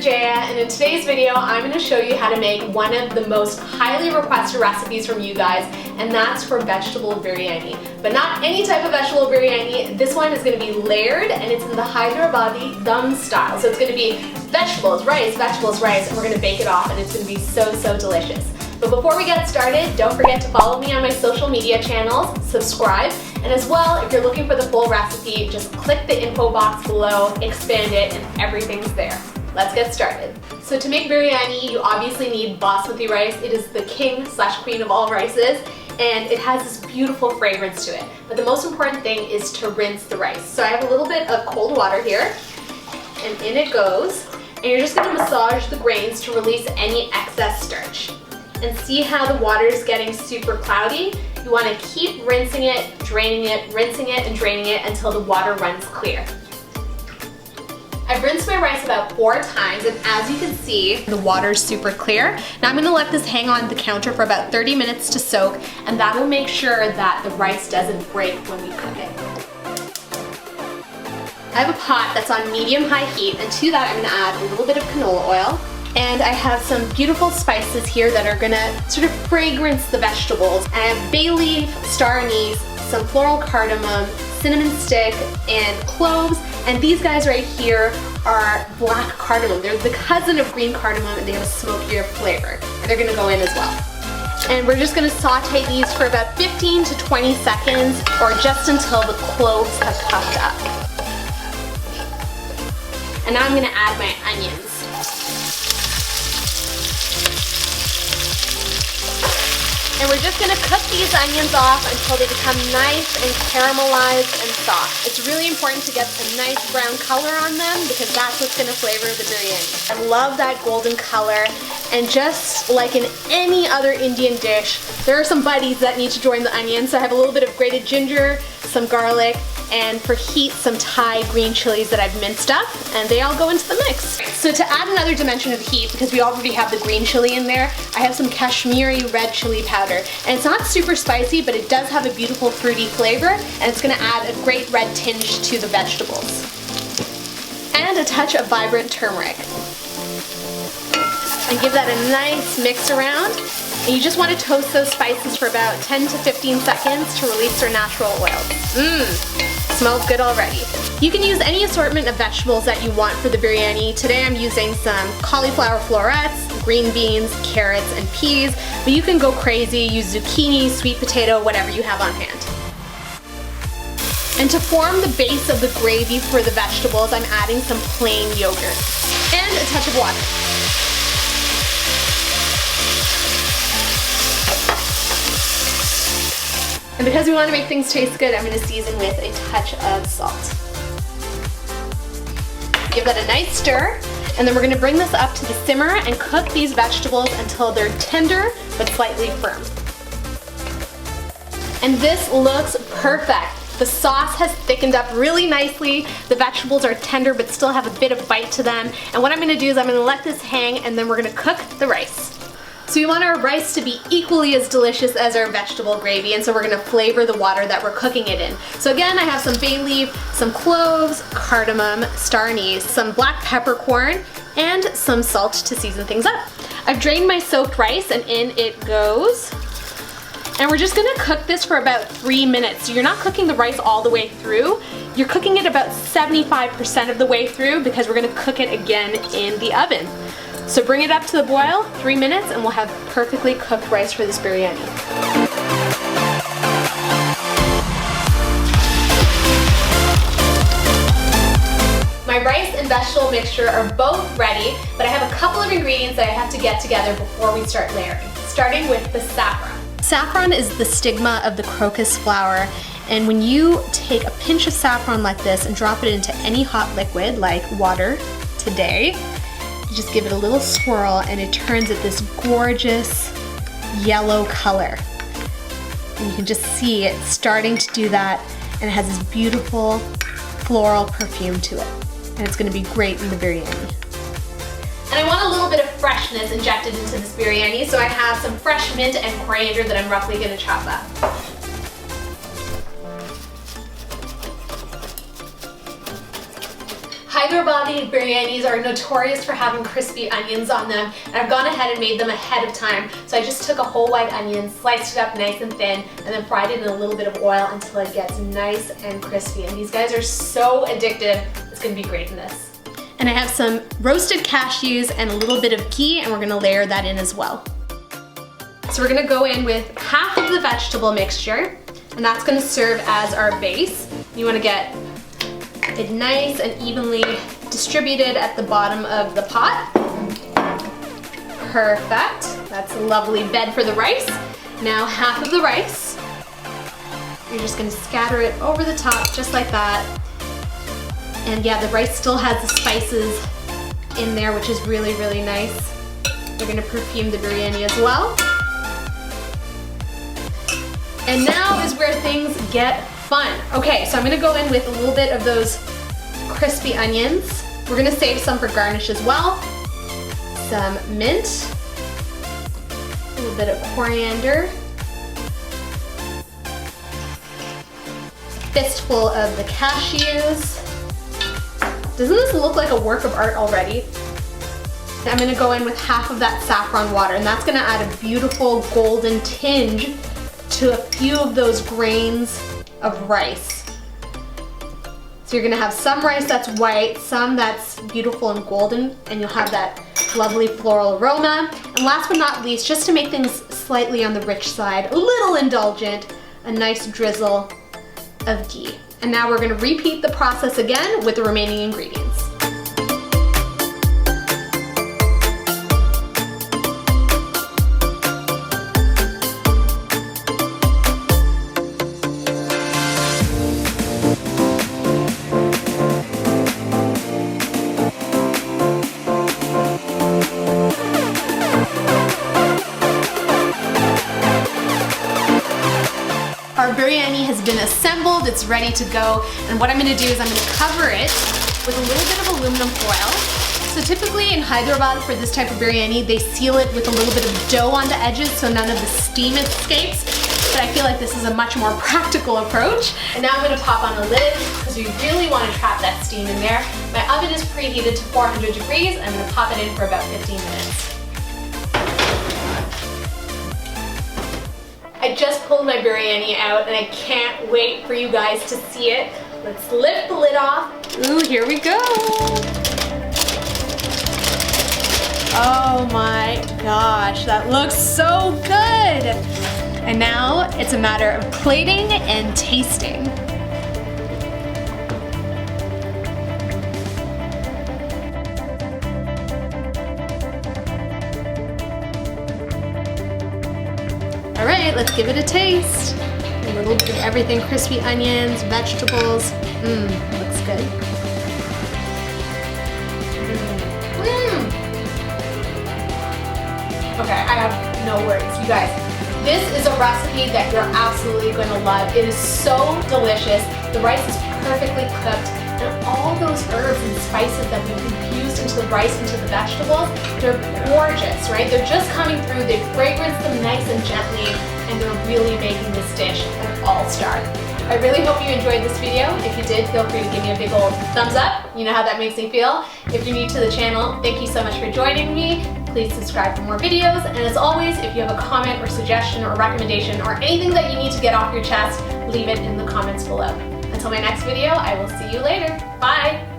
Vijaya, and in today's video I'm going to show you how to make one of the most highly requested recipes from you guys, and that's for vegetable biryani. But not any type of vegetable biryani. This one is going to be layered, and it's in the Hyderabadi Dum style. So it's going to be vegetables, rice, and we're going to bake it off, and it's going to be so delicious. But before we get started, don't forget to follow me on my social media channels, subscribe, and as well, if you're looking for the full recipe, just click the info box below, expand it, and everything's there. Let's get started. So to make biryani, you obviously need basmati rice. It is the king/queen of all rices, and it has this beautiful fragrance to it. But the most important thing is to rinse the rice. So I have a little bit of cold water here, and in it goes. And you're just gonna massage the grains to release any excess starch. And see how the water is getting super cloudy? You want to keep rinsing it, draining it, rinsing it, and draining it until the water runs clear. I've rinsed my rice about 4 times, and as you can see, the water is super clear. Now I'm going to let this hang on the counter for about 30 minutes to soak, and that will make sure that the rice doesn't break when we cook it. I have a pot that's on medium-high heat, and to that I'm going to add a little bit of canola oil. And I have some beautiful spices here that are gonna sort of fragrance the vegetables. I have bay leaf, star anise, some floral cardamom, cinnamon stick, and cloves. And these guys right here are black cardamom. They're the cousin of green cardamom, and they have a smokier flavor. And they're gonna go in as well. And we're just gonna saute these for about 15 to 20 seconds, or just until the cloves have puffed up. And now I'm gonna add my onions. And we're just gonna cook these onions off until they become nice and caramelized and soft. It's really important to get a nice brown color on them because that's what's gonna flavor the biryani. I love that golden color, and just like in any other Indian dish, there are some buddies that need to join the onions. So I have a little bit of grated ginger, some garlic, and for heat, some Thai green chilies that I've minced up, and they all go into the mix. So to add another dimension of heat, because we already have the green chili in there, I have some Kashmiri red chili powder. And it's not super spicy, but it does have a beautiful fruity flavor, and it's gonna add a great red tinge to the vegetables. And a touch of vibrant turmeric. And give that a nice mix around. And you just want to toast those spices for about 10 to 15 seconds to release their natural oils. Smells good already. You can use any assortment of vegetables that you want for the biryani. Today I'm using some cauliflower florets, green beans, carrots, and peas, but you can go crazy, use zucchini, sweet potato, whatever you have on hand. And to form the base of the gravy for the vegetables, I'm adding some plain yogurt and a touch of water. And because we want to make things taste good, I'm going to season with a touch of salt. Give that a nice stir, and then we're going to bring this up to the simmer and cook these vegetables until they're tender but slightly firm. And this looks perfect. The sauce has thickened up really nicely. The vegetables are tender but still have a bit of bite to them. And what I'm going to do is I'm going to let this hang, and then we're going to cook the rice. So we want our rice to be equally as delicious as our vegetable gravy, and so we're gonna flavor the water that we're cooking it in. So again, I have some bay leaf, some cloves, cardamom, star anise, some black peppercorn, and some salt to season things up. I've drained my soaked rice, and in it goes. And we're just gonna cook this for about 3 minutes. So you're not cooking the rice all the way through. You're cooking it about 75% of the way through because we're gonna cook it again in the oven. So bring it up to the boil, 3 minutes, and we'll have perfectly cooked rice for this biryani. My rice and vegetable mixture are both ready, but I have a couple of ingredients that I have to get together before we start layering, starting with the saffron. Saffron is the stigma of the crocus flower, and when you take a pinch of saffron like this and drop it into any hot liquid, like water today, you just give it a little swirl, and it turns it this gorgeous yellow color. And you can just see it starting to do that, and it has this beautiful floral perfume to it. And it's gonna be great in the biryani. And I want a little bit of freshness injected into this biryani, so I have some fresh mint and coriander that I'm roughly gonna chop up. Hyderabadi biryanis are notorious for having crispy onions on them, and I've gone ahead and made them ahead of time. So I just took a whole white onion, sliced it up nice and thin, and then fried it in a little bit of oil until it gets nice and crispy. And these guys are so addictive. It's gonna be great in this. And I have some roasted cashews and a little bit of ghee, and we're gonna layer that in as well. So we're gonna go in with half of the vegetable mixture, and that's gonna serve as our base. You wanna get it nice and evenly distributed at the bottom of the pot. Perfect. That's a lovely bed for the rice. Now half of the rice. You're just gonna scatter it over the top just like that. And yeah, the rice still has the spices in there, which is really, really nice. We're gonna perfume the biryani as well. And now is where things get fun. Okay, so I'm gonna go in with a little bit of those crispy onions. We're gonna save some for garnish as well. Some mint, a little bit of coriander, fistful of the cashews. Doesn't this look like a work of art already? I'm gonna go in with half of that saffron water, and that's gonna add a beautiful golden tinge to a few of those grains of rice. So you're gonna have some rice that's white, some that's beautiful and golden, and you'll have that lovely floral aroma. And last but not least, just to make things slightly on the rich side, a little indulgent, a nice drizzle of ghee. And now we're gonna repeat the process again with the remaining ingredients. Our biryani has been assembled, it's ready to go, and what I'm gonna do is I'm gonna cover it with a little bit of aluminum foil. So typically in Hyderabad for this type of biryani, they seal it with a little bit of dough on the edges so none of the steam escapes, but I feel like this is a much more practical approach. And now I'm gonna pop on a lid because we really wanna trap that steam in there. My oven is preheated to 400 degrees, and I'm gonna pop it in for about 15 minutes. I just pulled my biryani out and I can't wait for you guys to see it. Let's lift the lid off. Ooh, here we go. Oh my gosh, that looks so good. And now it's a matter of plating and tasting. All right, let's give it a taste. A little bit of everything, crispy onions, vegetables. Looks good. Okay, I have no words. You guys, this is a recipe that you're absolutely going to love. It is so delicious. The rice is perfectly cooked, and all those herbs and spices that we've infused into the rice, into the vegetables, they're gorgeous, right? They're just coming through, they fragrance them nice and gently, and they're really making this dish an all-star. I really hope you enjoyed this video. If you did, feel free to give me a big old thumbs up. You know how that makes me feel. If you're new to the channel, thank you so much for joining me. Please subscribe for more videos, and as always, if you have a comment or suggestion or recommendation or anything that you need to get off your chest, leave it in the comments below. Until my next video, I will see you later. Bye!